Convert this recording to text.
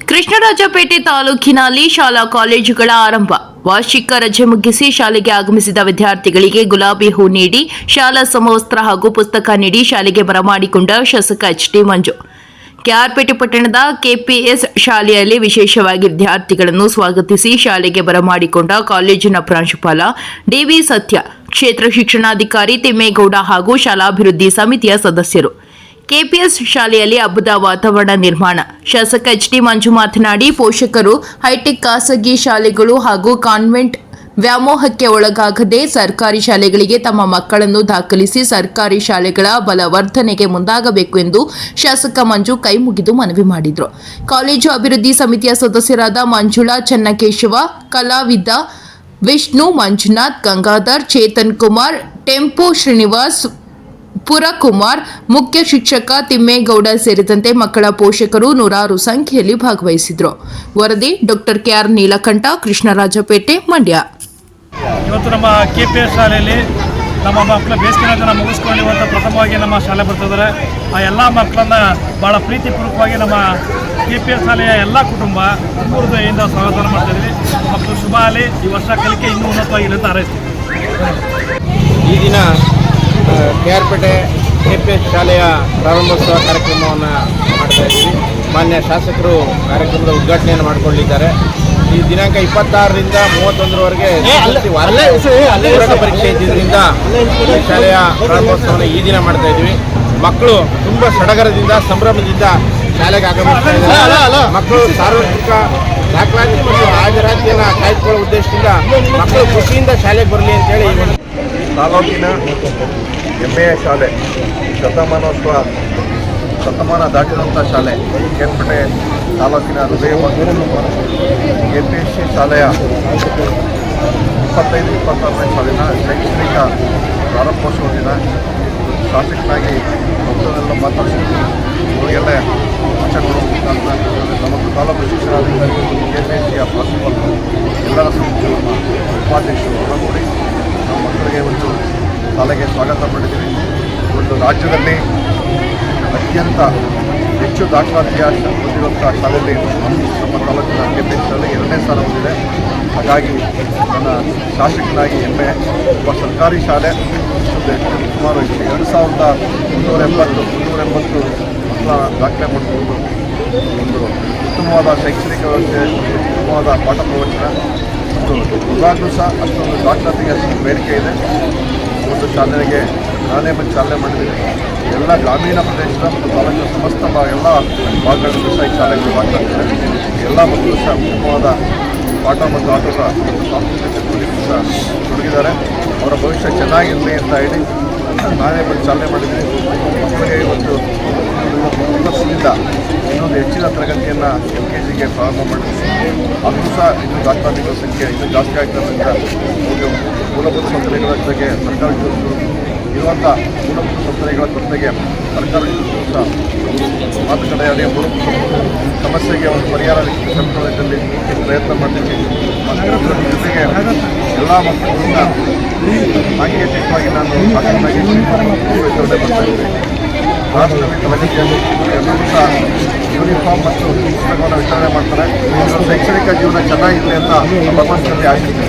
ಕೃಷ್ಣರಾಜಪೇಟೆ ತಾಲೂಕಿನಲ್ಲಿ ಶಾಲಾ ಕಾಲೇಜುಗಳ ಆರಂಭ. ವಾರ್ಷಿಕ ರಜೆ ಮುಗಿಸಿ ಶಾಲೆಗೆ ಆಗಮಿಸಿದ ವಿದ್ಯಾರ್ಥಿಗಳಿಗೆ ಗುಲಾಬಿ ಹೂ ನೀಡಿ, ಶಾಲಾ ಸಮವಸ್ತ್ರ ಹಾಗೂ ಪುಸ್ತಕ ನೀಡಿ ಶಾಲೆಗೆ ಬರಮಾಡಿಕೊಂಡ ಶಾಸಕ ಎಚ್.ಡಿ. ಮಂಜು. ಕೆಆರ್ಪೇಟೆ ಪಟ್ಟಣದ ಕೆಪಿಎಸ್ ಶಾಲೆಯಲ್ಲಿ ವಿಶೇಷವಾಗಿ ವಿದ್ಯಾರ್ಥಿಗಳನ್ನು ಸ್ವಾಗತಿಸಿ ಶಾಲೆಗೆ ಬರಮಾಡಿಕೊಂಡ ಕಾಲೇಜಿನ ಪ್ರಾಂಶುಪಾಲ ಡಿ.ವಿ. ಸತ್ಯ, ಕ್ಷೇತ್ರ ಶಿಕ್ಷಣಾಧಿಕಾರಿ ತಿಮ್ಮೇಗೌಡ ಹಾಗೂ ಶಾಲಾಭಿವೃದ್ಧಿ ಸಮಿತಿಯ ಸದಸ್ಯರು. ಕೆಪಿಎಸ್ ಶಾಲೆಯಲ್ಲಿ ಹಬ್ಬದ ವಾತಾವರಣ ನಿರ್ಮಾಣ. ಶಾಸಕ ಎಚ್.ಡಿ. ಮಂಜು ಮಾತನಾಡಿ, ಪೋಷಕರು ಹೈಟೆಕ್ ಖಾಸಗಿ ಶಾಲೆಗಳು ಹಾಗೂ ಕಾನ್ವೆಂಟ್ ವ್ಯಾಮೋಹಕ್ಕೆ ಒಳಗಾಗದೆ ಸರ್ಕಾರಿ ಶಾಲೆಗಳಿಗೆ ತಮ್ಮ ಮಕ್ಕಳನ್ನು ದಾಖಲಿಸಿ ಸರ್ಕಾರಿ ಶಾಲೆಗಳ ಬಲವರ್ಧನೆಗೆ ಮುಂದಾಗಬೇಕು ಎಂದು ಶಾಸಕ ಮಂಜು ಕೈಮುಗಿದು ಮನವಿ ಮಾಡಿದರು. ಕಾಲೇಜು ಅಭಿವೃದ್ಧಿ ಸಮಿತಿಯ ಸದಸ್ಯರಾದ ಮಂಜುಳಾ, ಚನ್ನಕೇಶವ, ಕಲಾವಿದ ವಿಷ್ಣು, ಮಂಜುನಾಥ್, ಗಂಗಾಧರ್, ಚೇತನ್ ಕುಮಾರ್, ಟೆಂಪೋ ಶ್ರೀನಿವಾಸ್, ಪುರಕುಮಾರ್, ಮುಖ್ಯ ಶಿಕ್ಷಕ ತಿಮ್ಮೇಗೌಡ ಸೇರಿದಂತೆ ಮಕ್ಕಳ ಪೋಷಕರು ನೂರಾರು ಸಂಖ್ಯೆಯಲ್ಲಿ ಭಾಗವಹಿಸಿದರು. ವರದಿ ಡಾಕ್ಟರ್ ಕೆ.ಆರ್. ನೀಲಕಂಠ, ಕೃಷ್ಣರಾಜಪೇಟೆ, ಮಂಡ್ಯ. ಇವತ್ತು ನಮ್ಮ ಕೆಪಿಎಸ್ ಶಾಲೆಯಲ್ಲಿ ನಮ್ಮ ಮಕ್ಕಳ ಬೇಸಿಗೆ ರಜೆನ ಮುಗಿಸ್ಕೊಂಡು ಇವತ್ತು ಪ್ರಥಮವಾಗಿ ನಮ್ಮ ಶಾಲೆ ಬರ್ತಿದ್ದಾರೆ. ಆ ಎಲ್ಲ ಮಕ್ಕಳನ್ನ ಭಾಳ ಪ್ರೀತಿಪೂರ್ವಕವಾಗಿ ನಮ್ಮ ಕೆಪಿಎಸ್ ಶಾಲೆಯ ಎಲ್ಲ ಕುಟುಂಬ ಹೃದಯದಿಂದ ಸ್ವಾಗತ ಮಾಡ್ತಾಯಿದ್ವಿ. ಮಕ್ಕಳು ಶುಭ ಆಗಲಿ, ಈ ವರ್ಷ ಕಲಿಕೆ ಇನ್ನೂ ಉನ್ನತವಾಗಿರಲಿ ಅಂತ ಹಾರೈಸ್ತೀವಿ. ಈ ದಿನ ಕೆಆರ್ಪೇಟೆ ಕೆಪಿಎಸ್ ಶಾಲೆಯ ಪ್ರಾರಂಭೋತ್ಸವ ಕಾರ್ಯಕ್ರಮವನ್ನು ಮಾಡ್ತಾ ಇದ್ದೀವಿ. ಮಾನ್ಯ ಶಾಸಕರು ಕಾರ್ಯಕ್ರಮದ ಉದ್ಘಾಟನೆಯನ್ನು ಮಾಡಿಕೊಂಡಿದ್ದಾರೆ. ಈ ದಿನಾಂಕ 26ರಿಂದ 31ರವರೆಗೆ ಪೂರಕ ಪರೀಕ್ಷೆ ಇದ್ದಿದ್ದರಿಂದ ಈ ಶಾಲೆಯ ಪ್ರಾರಂಭೋತ್ಸವನ ಈ ದಿನ ಮಾಡ್ತಾ ಇದ್ದೀವಿ. ಮಕ್ಕಳು ತುಂಬ ಸಡಗರದಿಂದ ಸಂಭ್ರಮದಿಂದ ಶಾಲೆಗೆ ಆಗಮಿಸ್ತಾ ಇದ್ದಾರೆ. ಮಕ್ಕಳು ಸಾರ್ವತ್ರಿಕ ದಾಖಲಾತಿ ಮತ್ತು ಹಾಜರಾತಿಯನ್ನು ಕಾಯ್ದುಕೊಳ್ಳುವ ಉದ್ದೇಶದಿಂದ ಮಕ್ಕಳು ಖುಷಿಯಿಂದ ಶಾಲೆಗೆ ಬರಲಿ ಅಂತೇಳಿ ತಾಲೂಕಿನ ಹೆಮ್ಮೆಯ ಶಾಲೆ, ಶತಮಾನ ದಾಟಿದಂಥ ಶಾಲೆ ಕೆಆರ್ಪೇಟೆ ತಾಲೂಕಿನ ಹೃದಯ ಕೆಪಿಎಸ್ಸಿ ಶಾಲೆಯ 25-26ನೇ ಸಾಲಿನ ಶೈಕ್ಷಣಿಕ ಪ್ರಾರಂಭೋತ್ಸವ ದಿನ ಶಾಸಕನಾಗಿ ಮಕ್ಕಳನ್ನೆಲ್ಲ ಮಾತಾಡಿಸಿದ್ದು ಅವರಿಗೆಲ್ಲ ಶಿಕ್ಷಕರು ನಮ್ಮ ತಾಲೂಕು ಶಿಕ್ಷಣಾಧಿಕಾರಿ ಕೆಪಿಎಸ್ಸಿಯ ಪ್ರಾಂಶುಪಾಲರು ಎಲ್ಲರ ಸಮಿತಿ ಉಪಾಧ್ಯಕ್ಷರು ಒಳಗೂಡಿ ನಮ್ಮ ಮಕ್ಕಳಿಗೆ ಒಂದು ಶಾಲೆಗೆ ಸ್ವಾಗತ ಮಾಡಿದ್ದೀವಿ. ಒಂದು ರಾಜ್ಯದಲ್ಲಿ ಅತ್ಯಂತ ಹೆಚ್ಚು ದಾಖಲಾತಿಯ ಹೊಂದಿರುವಂಥ ಶಾಲೆಯಲ್ಲಿ ನಮ್ಮ ತಾಲೂಕಿನ ಕೆಪಿಎಸ್ ಶಾಲೆ 2ನೇ ಸ್ಥಾನ ಹೊಂದಿದೆ. ಹಾಗಾಗಿ ನನ್ನ ಶಾಸಕನಾಗಿ ಹೆಮ್ಮೆ. ಒಬ್ಬ ಸರ್ಕಾರಿ ಶಾಲೆ ಸುಮಾರು 2380 ಮಕ್ಕಳ ದಾಖಲೆ ಮಾಡಿಕೊಂಡು ಒಂದು ಉತ್ತಮವಾದ ಶೈಕ್ಷಣಿಕ ವ್ಯವಸ್ಥೆ, ಉತ್ತಮವಾದ ಪಾಠ ಪ್ರವಚನ ಮತ್ತು ಇವಾಗಲೂ ಸಹ ಅಷ್ಟೊಂದು ದಾಖಲಾತಿಗೆ ಅಷ್ಟೊಂದು ಬೇಡಿಕೆ ಇದೆ. ಒಂದು ಶಾಲೆಗೆ ನಾನೇ ಬಂದು ಚಾಲನೆ ಮಾಡಿದ್ದೀನಿ. ಎಲ್ಲ ಗ್ರಾಮೀಣ ಪ್ರದೇಶದ ಮತ್ತು ತಾಲೂಕಿನ ಸಮಸ್ತ ಎಲ್ಲ ಭಾಗಗಳಲ್ಲೂ ಸಹ ಈ ಶಾಲೆಗಳು ದಾಖಲಾಗ್ತದೆ. ಎಲ್ಲ ಮಕ್ಕಳು ಸಹ ಉತ್ತಮವಾದ ಪಾಠ ಮತ್ತು ಆಟದ ಸಾಂಸ್ಕೃತಿಕ ಚಟುವಟಿಕೆ ಸಹ ತೊಡಗಿದ್ದಾರೆ. ಅವರ ಭವಿಷ್ಯ ಚೆನ್ನಾಗಿರಲಿ ಅಂತ ಹೇಳಿ ನಾನೇ ಬಂದು ಚಾಲನೆ ಮಾಡಿದ್ದೀನಿ. ಮಕ್ಕಳಿಗೆ ಇವತ್ತು ವರ್ಷದಿಂದ ಇನ್ನೊಂದು ಹೆಚ್ಚಿನ ತರಗತಿಯನ್ನು LKGಗೆ ಪ್ರಾರಂಭ ಮಾಡಿದ್ದೀವಿ. ಅದು ಸಹ ಇನ್ನೂ ದಾಖಲಾತಿಗಳ ಸಂಖ್ಯೆ ಇನ್ನೂ ಜಾಸ್ತಿ ಆಗ್ತದ್ರಿಂದ ಮೂಲಭೂತ ಸೌಕರ್ಯಗಳ ಜೊತೆಗೆ ಸರ್ಕಾರಿ ಇರುವಂಥ ಮೂಲಭೂತ ಸೌಕರ್ಯಗಳ ಜೊತೆಗೆ ಸರ್ಕಾರಿ ಸಹ ಮಾತುಕತೆಯಲ್ಲಿ ಮೂಲಭೂತ ಸಮಸ್ಯೆಗೆ ಒಂದು ಪರಿಹಾರ ಕಂಡುಕೊಳ್ಳುವಲ್ಲಿ ಪ್ರಯತ್ನ ಮಾಡ್ತೀವಿ. ಜೊತೆಗೆ ಎಲ್ಲ ಮಕ್ಕಳಿಂದ ಸಾಂಕೇತಿಕವಾಗಿ ನಾನು ಶಾಸಕನಾಗಿ ವಿತರಣೆ ಮಾಡ್ತಾ ಇದ್ದೀನಿ. ರಾಷ್ಟ್ರದಲ್ಲಿ ಎಲ್ಲರೂ ಸಹ ಯೂನಿಫಾರ್ಮ್ ಮತ್ತು ಪುಸ್ತಕವನ್ನು ವಿತರಣೆ ಮಾಡ್ತಾರೆ. ಶೈಕ್ಷಣಿಕ ಜೀವನ ಚೆನ್ನಾಗಿರಲಿ ಅಂತ ಭಗವಂತನಲ್ಲಿ ಆಶಿಸ್ತೀನಿ.